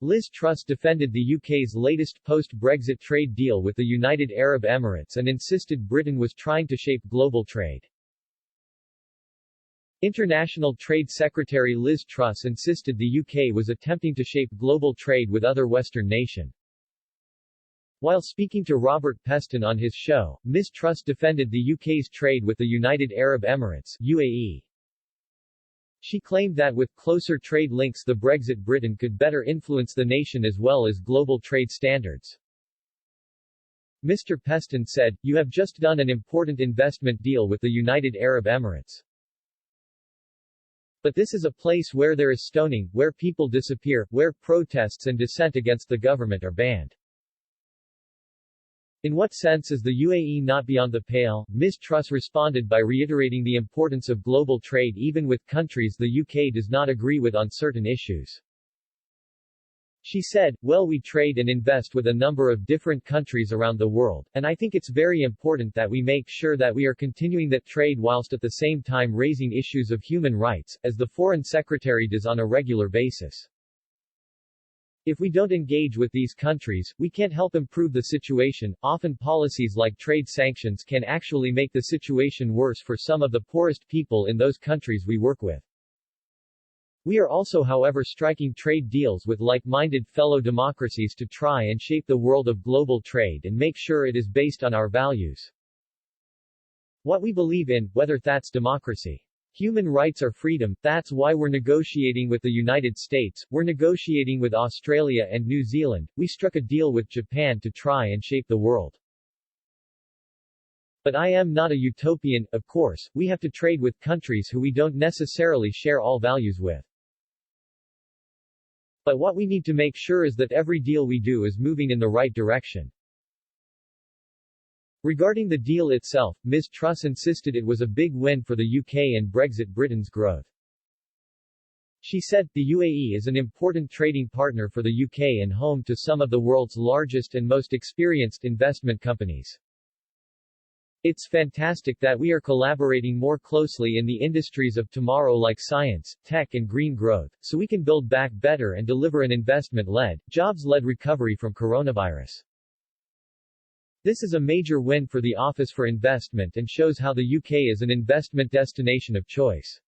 Liz Truss defended the UK's latest post-Brexit trade deal with the United Arab Emirates and insisted Britain was trying to shape global trade. International Trade Secretary Liz Truss insisted the UK was attempting to shape global trade with other Western nations. While speaking to Robert Peston on his show, Ms. Truss defended the UK's trade with the United Arab Emirates (UAE). She claimed that with closer trade links the Brexit Britain could better influence the nation as well as global trade standards. Mr. Peston said, "You have just done an important investment deal with the United Arab Emirates. But this is a place where there is stoning, where people disappear, where protests and dissent against the government are banned. In what sense is the UAE not beyond the pale?" Ms. Truss responded by reiterating the importance of global trade even with countries the UK does not agree with on certain issues. She said, "Well, we trade and invest with a number of different countries around the world, and I think it's very important that we make sure that we are continuing that trade whilst at the same time raising issues of human rights, as the Foreign Secretary does on a regular basis. If we don't engage with these countries, we can't help improve the situation. Often policies like trade sanctions can actually make the situation worse for some of the poorest people in those countries we work with. We are also, however, striking trade deals with like-minded fellow democracies to try and shape the world of global trade and make sure it is based on our values. What we believe in, whether that's democracy, human rights or freedom. That's why we're negotiating with the United States, we're negotiating with Australia and New Zealand, we struck a deal with Japan to try and shape the world. But I am not a utopian, of course, we have to trade with countries who we don't necessarily share all values with. But what we need to make sure is that every deal we do is moving in the right direction." Regarding the deal itself, Ms. Truss insisted it was a big win for the UK and Brexit Britain's growth. She said, "The UAE is an important trading partner for the UK and home to some of the world's largest and most experienced investment companies. It's fantastic that we are collaborating more closely in the industries of tomorrow like science, tech and green growth, so we can build back better and deliver an investment-led, jobs-led recovery from coronavirus. This is a major win for the Office for Investment and shows how the UK is an investment destination of choice."